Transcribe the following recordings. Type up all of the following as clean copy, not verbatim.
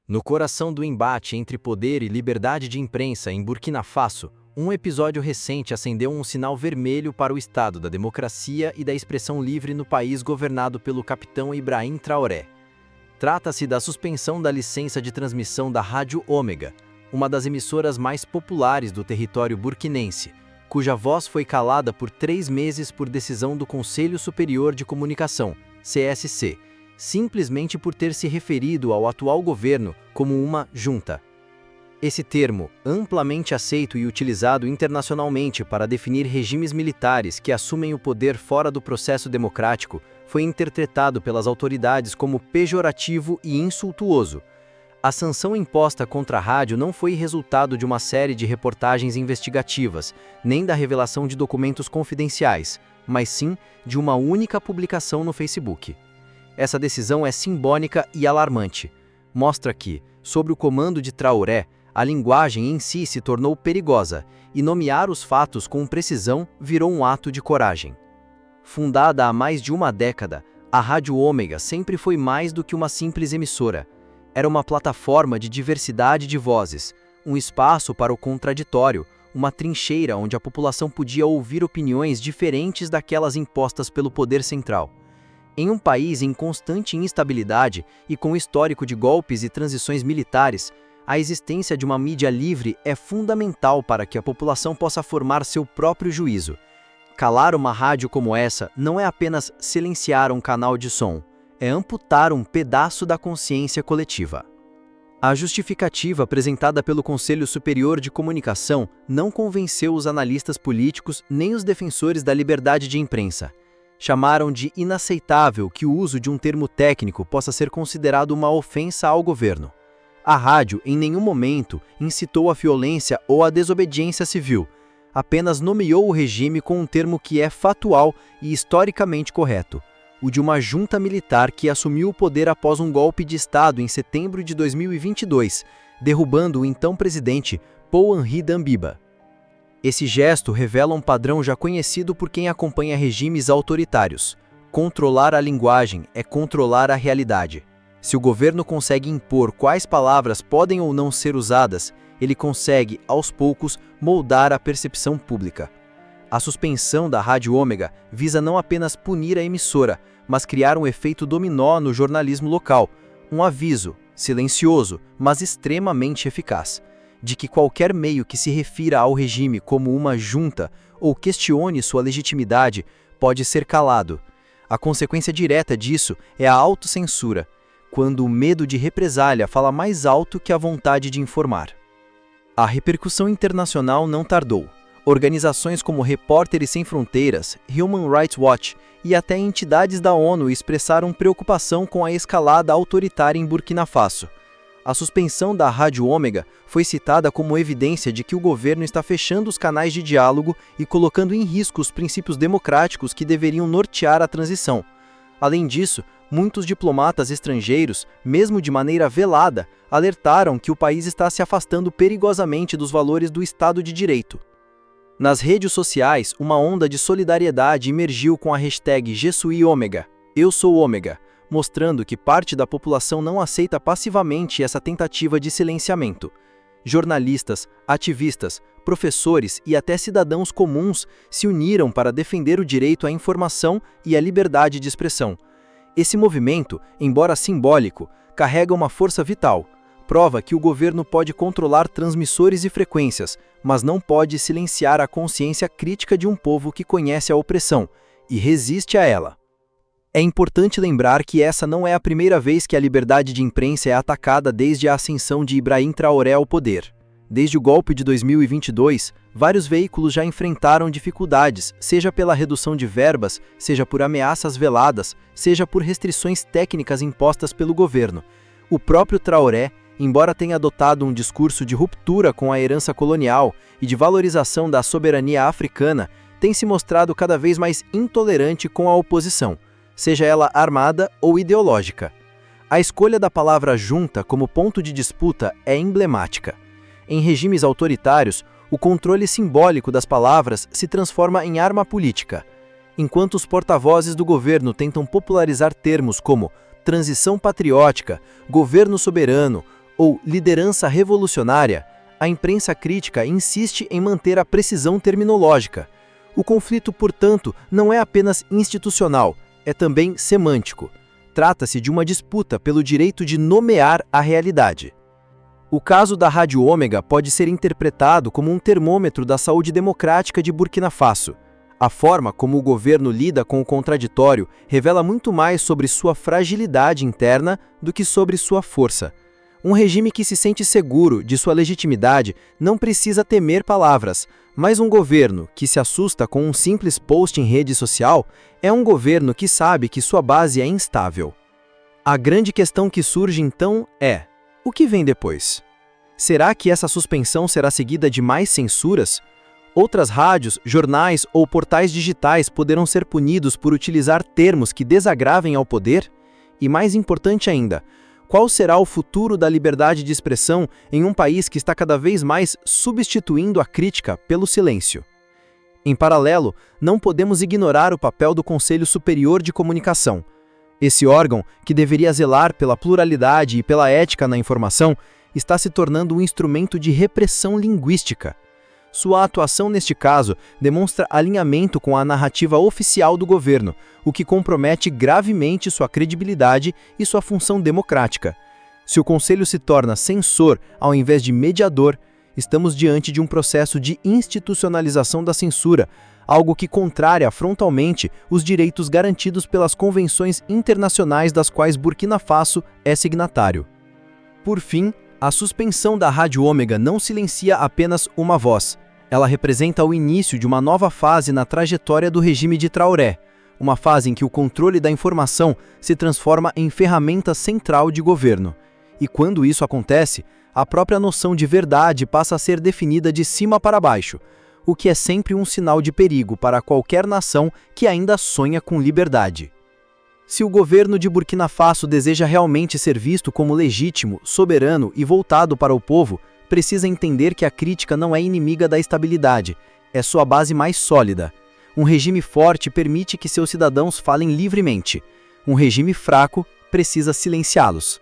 No coração do embate entre poder e liberdade de imprensa em Burkina Faso, um episódio recente acendeu um sinal vermelho para o estado da democracia e da expressão livre no país governado pelo capitão Ibrahim Traoré. Trata-se da suspensão da licença de transmissão da Rádio Ômega, uma das emissoras mais populares do território burkinense, cuja voz foi calada por 3 meses por decisão do Conselho Superior de Comunicação, CSC, simplesmente por ter se referido ao atual governo como uma junta. Esse termo, amplamente aceito e utilizado internacionalmente para definir regimes militares que assumem o poder fora do processo democrático, foi interpretado pelas autoridades como pejorativo e insultuoso. A sanção imposta contra a rádio não foi resultado de uma série de reportagens investigativas, nem da revelação de documentos confidenciais, mas sim de uma única publicação no Facebook. Essa decisão é simbólica e alarmante. Mostra que, sob o comando de Traoré, a linguagem em si se tornou perigosa, e nomear os fatos com precisão virou um ato de coragem. Fundada há mais de uma década, a Rádio Ômega sempre foi mais do que uma simples emissora. Era uma plataforma de diversidade de vozes, um espaço para o contraditório, uma trincheira onde a população podia ouvir opiniões diferentes daquelas impostas pelo poder central. Em um país em constante instabilidade e com histórico de golpes e transições militares, a existência de uma mídia livre é fundamental para que a população possa formar seu próprio juízo. Calar uma rádio como essa não é apenas silenciar um canal de som, é amputar um pedaço da consciência coletiva. A justificativa apresentada pelo Conselho Superior de Comunicação não convenceu os analistas políticos nem os defensores da liberdade de imprensa. Chamaram de inaceitável que o uso de um termo técnico possa ser considerado uma ofensa ao governo. A rádio, em nenhum momento, incitou a violência ou a desobediência civil, apenas nomeou o regime com um termo que é factual e historicamente correto, o de uma junta militar que assumiu o poder após um golpe de Estado em setembro de 2022, derrubando o então presidente Paul-Henri Damiba. Esse gesto revela um padrão já conhecido por quem acompanha regimes autoritários. Controlar a linguagem é controlar a realidade. Se o governo consegue impor quais palavras podem ou não ser usadas, ele consegue, aos poucos, moldar a percepção pública. A suspensão da Rádio Ômega visa não apenas punir a emissora, mas criar um efeito dominó no jornalismo local, um aviso, silencioso, mas extremamente eficaz, de que qualquer meio que se refira ao regime como uma junta ou questione sua legitimidade pode ser calado. A consequência direta disso é a autocensura, quando o medo de represália fala mais alto que a vontade de informar. A repercussão internacional não tardou. Organizações como Repórteres Sem Fronteiras, Human Rights Watch e até entidades da ONU expressaram preocupação com a escalada autoritária em Burkina Faso. A suspensão da Rádio Ômega foi citada como evidência de que o governo está fechando os canais de diálogo e colocando em risco os princípios democráticos que deveriam nortear a transição. Além disso, muitos diplomatas estrangeiros, mesmo de maneira velada, alertaram que o país está se afastando perigosamente dos valores do Estado de Direito. Nas redes sociais, uma onda de solidariedade emergiu com a hashtag #JeSuiOmega, Eu Sou Ômega, mostrando que parte da população não aceita passivamente essa tentativa de silenciamento. Jornalistas, ativistas, professores e até cidadãos comuns se uniram para defender o direito à informação e à liberdade de expressão. Esse movimento, embora simbólico, carrega uma força vital. Prova que o governo pode controlar transmissores e frequências, mas não pode silenciar a consciência crítica de um povo que conhece a opressão e resiste a ela. É importante lembrar que essa não é a primeira vez que a liberdade de imprensa é atacada desde a ascensão de Ibrahim Traoré ao poder. Desde o golpe de 2022, vários veículos já enfrentaram dificuldades, seja pela redução de verbas, seja por ameaças veladas, seja por restrições técnicas impostas pelo governo. O próprio Traoré, embora tenha adotado um discurso de ruptura com a herança colonial e de valorização da soberania africana, tem se mostrado cada vez mais intolerante com a oposição, seja ela armada ou ideológica. A escolha da palavra junta como ponto de disputa é emblemática. Em regimes autoritários, o controle simbólico das palavras se transforma em arma política. Enquanto os porta-vozes do governo tentam popularizar termos como transição patriótica, governo soberano ou liderança revolucionária, a imprensa crítica insiste em manter a precisão terminológica. O conflito, portanto, não é apenas institucional, é também semântico. Trata-se de uma disputa pelo direito de nomear a realidade. O caso da Rádio Ômega pode ser interpretado como um termômetro da saúde democrática de Burkina Faso. A forma como o governo lida com o contraditório revela muito mais sobre sua fragilidade interna do que sobre sua força. Um regime que se sente seguro de sua legitimidade não precisa temer palavras, mas um governo que se assusta com um simples post em rede social é um governo que sabe que sua base é instável. A grande questão que surge então é: o que vem depois? Será que essa suspensão será seguida de mais censuras? Outras rádios, jornais ou portais digitais poderão ser punidos por utilizar termos que desagravem ao poder? E mais importante ainda, qual será o futuro da liberdade de expressão em um país que está cada vez mais substituindo a crítica pelo silêncio? Em paralelo, não podemos ignorar o papel do Conselho Superior de Comunicação. Esse órgão, que deveria zelar pela pluralidade e pela ética na informação, está se tornando um instrumento de repressão linguística. Sua atuação neste caso demonstra alinhamento com a narrativa oficial do governo, o que compromete gravemente sua credibilidade e sua função democrática. Se o Conselho se torna censor ao invés de mediador, estamos diante de um processo de institucionalização da censura, algo que contraria frontalmente os direitos garantidos pelas convenções internacionais das quais Burkina Faso é signatário. Por fim, a suspensão da Rádio Ômega não silencia apenas uma voz. Ela representa o início de uma nova fase na trajetória do regime de Traoré, uma fase em que o controle da informação se transforma em ferramenta central de governo. E quando isso acontece, a própria noção de verdade passa a ser definida de cima para baixo, o que é sempre um sinal de perigo para qualquer nação que ainda sonha com liberdade. Se o governo de Burkina Faso deseja realmente ser visto como legítimo, soberano e voltado para o povo, precisa entender que a crítica não é inimiga da estabilidade, é sua base mais sólida. Um regime forte permite que seus cidadãos falem livremente. Um regime fraco precisa silenciá-los.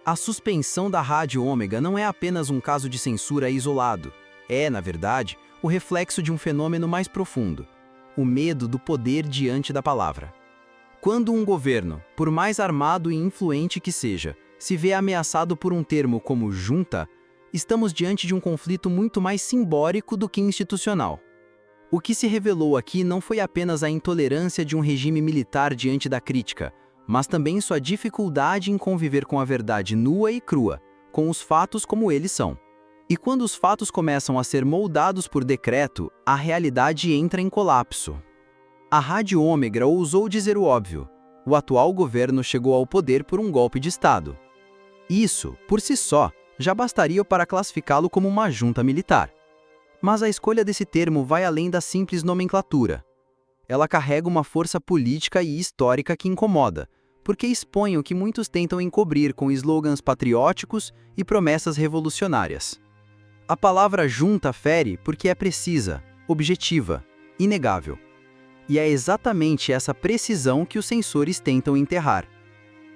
A suspensão da Rádio Ômega não é apenas um caso de censura isolado. É, na verdade, o reflexo de um fenômeno mais profundo: o medo do poder diante da palavra. Quando um governo, por mais armado e influente que seja, se vê ameaçado por um termo como junta, estamos diante de um conflito muito mais simbólico do que institucional. O que se revelou aqui não foi apenas a intolerância de um regime militar diante da crítica, mas também sua dificuldade em conviver com a verdade nua e crua, com os fatos como eles são. E quando os fatos começam a ser moldados por decreto, a realidade entra em colapso. A Rádio Ômega ousou dizer o óbvio: o atual governo chegou ao poder por um golpe de Estado. Isso, por si só, já bastaria para classificá-lo como uma junta militar. Mas a escolha desse termo vai além da simples nomenclatura. Ela carrega uma força política e histórica que incomoda, porque expõe o que muitos tentam encobrir com slogans patrióticos e promessas revolucionárias. A palavra junta fere porque é precisa, objetiva, inegável. E é exatamente essa precisão que os censores tentam enterrar.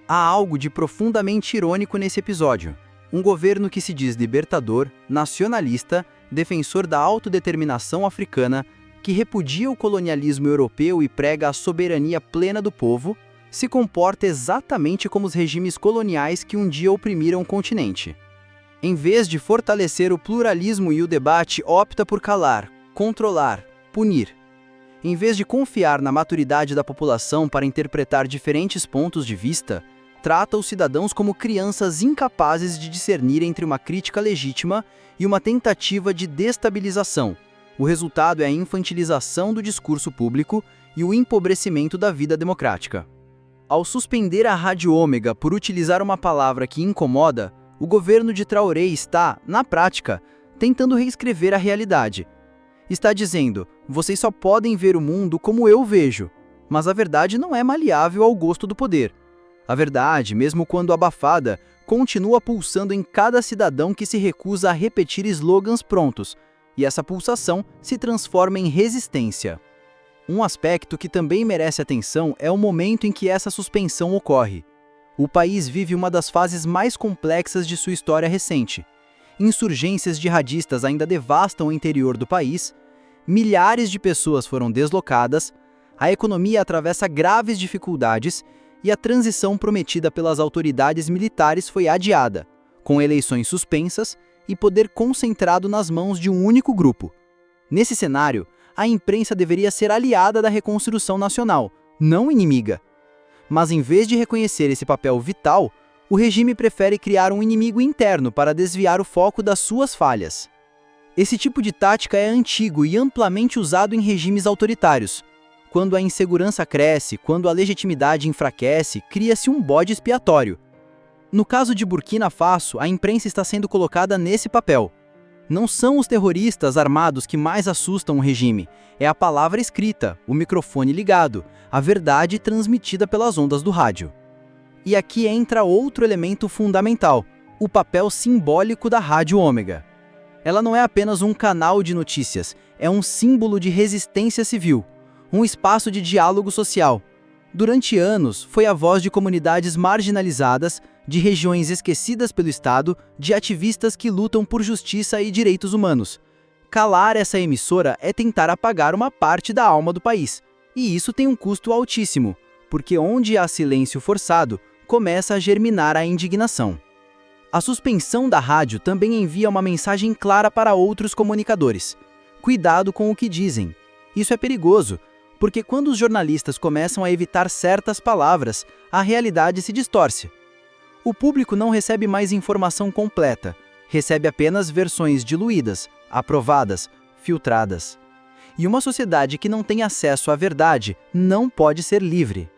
Há algo de profundamente irônico nesse episódio. Um governo que se diz libertador, nacionalista, defensor da autodeterminação africana, que repudia o colonialismo europeu e prega a soberania plena do povo, se comporta exatamente como os regimes coloniais que um dia oprimiram o continente. Em vez de fortalecer o pluralismo e o debate, opta por calar, controlar, punir. Em vez de confiar na maturidade da população para interpretar diferentes pontos de vista, trata os cidadãos como crianças incapazes de discernir entre uma crítica legítima e uma tentativa de destabilização. O resultado é a infantilização do discurso público e o empobrecimento da vida democrática. Ao suspender a Rádio Ômega por utilizar uma palavra que incomoda, o governo de Traoré está, na prática, tentando reescrever a realidade. Está dizendo: vocês só podem ver o mundo como eu vejo, mas a verdade não é maleável ao gosto do poder. A verdade, mesmo quando abafada, continua pulsando em cada cidadão que se recusa a repetir slogans prontos, e essa pulsação se transforma em resistência. Um aspecto que também merece atenção é o momento em que essa suspensão ocorre. O país vive uma das fases mais complexas de sua história recente. Insurgências jihadistas ainda devastam o interior do país, milhares de pessoas foram deslocadas, a economia atravessa graves dificuldades e a transição prometida pelas autoridades militares foi adiada, com eleições suspensas e poder concentrado nas mãos de um único grupo. Nesse cenário, a imprensa deveria ser aliada da reconstrução nacional, não inimiga. Mas em vez de reconhecer esse papel vital, o regime prefere criar um inimigo interno para desviar o foco das suas falhas. Esse tipo de tática é antigo e amplamente usado em regimes autoritários. Quando a insegurança cresce, quando a legitimidade enfraquece, cria-se um bode expiatório. No caso de Burkina Faso, a imprensa está sendo colocada nesse papel. Não são os terroristas armados que mais assustam o regime, é a palavra escrita, o microfone ligado, a verdade transmitida pelas ondas do rádio. E aqui entra outro elemento fundamental, o papel simbólico da Rádio Ômega. Ela não é apenas um canal de notícias, é um símbolo de resistência civil, um espaço de diálogo social. Durante anos, foi a voz de comunidades marginalizadas, de regiões esquecidas pelo Estado, de ativistas que lutam por justiça e direitos humanos. Calar essa emissora é tentar apagar uma parte da alma do país. E isso tem um custo altíssimo, porque onde há silêncio forçado, começa a germinar a indignação. A suspensão da rádio também envia uma mensagem clara para outros comunicadores. Cuidado com o que dizem. Isso é perigoso, porque quando os jornalistas começam a evitar certas palavras, a realidade se distorce. O público não recebe mais informação completa, recebe apenas versões diluídas, aprovadas, filtradas. E uma sociedade que não tem acesso à verdade não pode ser livre.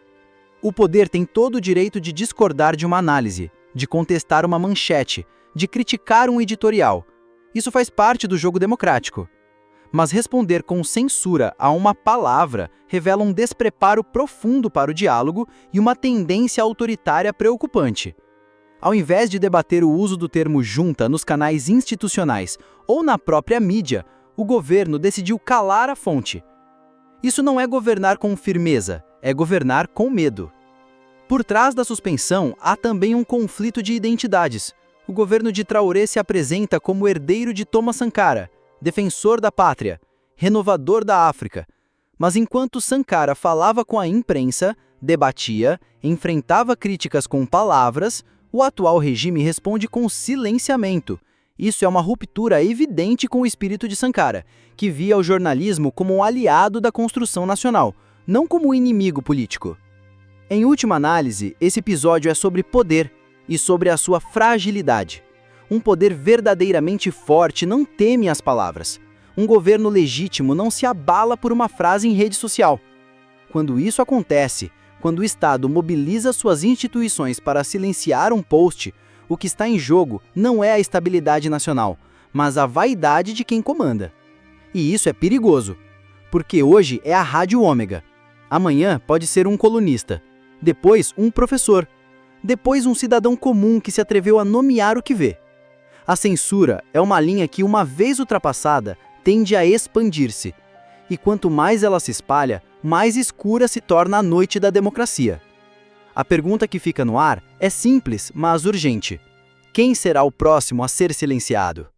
O poder tem todo o direito de discordar de uma análise, de contestar uma manchete, de criticar um editorial. Isso faz parte do jogo democrático. Mas responder com censura a uma palavra revela um despreparo profundo para o diálogo e uma tendência autoritária preocupante. Ao invés de debater o uso do termo junta nos canais institucionais ou na própria mídia, o governo decidiu calar a fonte. Isso não é governar com firmeza, é governar com medo. Por trás da suspensão, há também um conflito de identidades. O governo de Traoré se apresenta como herdeiro de Thomas Sankara, defensor da pátria, renovador da África. Mas enquanto Sankara falava com a imprensa, debatia, enfrentava críticas com palavras, o atual regime responde com silenciamento. Isso é uma ruptura evidente com o espírito de Sankara, que via o jornalismo como um aliado da construção nacional, não como um inimigo político. Em última análise, esse episódio é sobre poder e sobre a sua fragilidade. Um poder verdadeiramente forte não teme as palavras. Um governo legítimo não se abala por uma frase em rede social. Quando isso acontece, quando o Estado mobiliza suas instituições para silenciar um post, o que está em jogo não é a estabilidade nacional, mas a vaidade de quem comanda. E isso é perigoso, porque hoje é a Rádio Ômega. Amanhã pode ser um colunista, depois um professor, depois um cidadão comum que se atreveu a nomear o que vê. A censura é uma linha que, uma vez ultrapassada, tende a expandir-se. E quanto mais ela se espalha, mais escura se torna a noite da democracia. A pergunta que fica no ar é simples, mas urgente. Quem será o próximo a ser silenciado?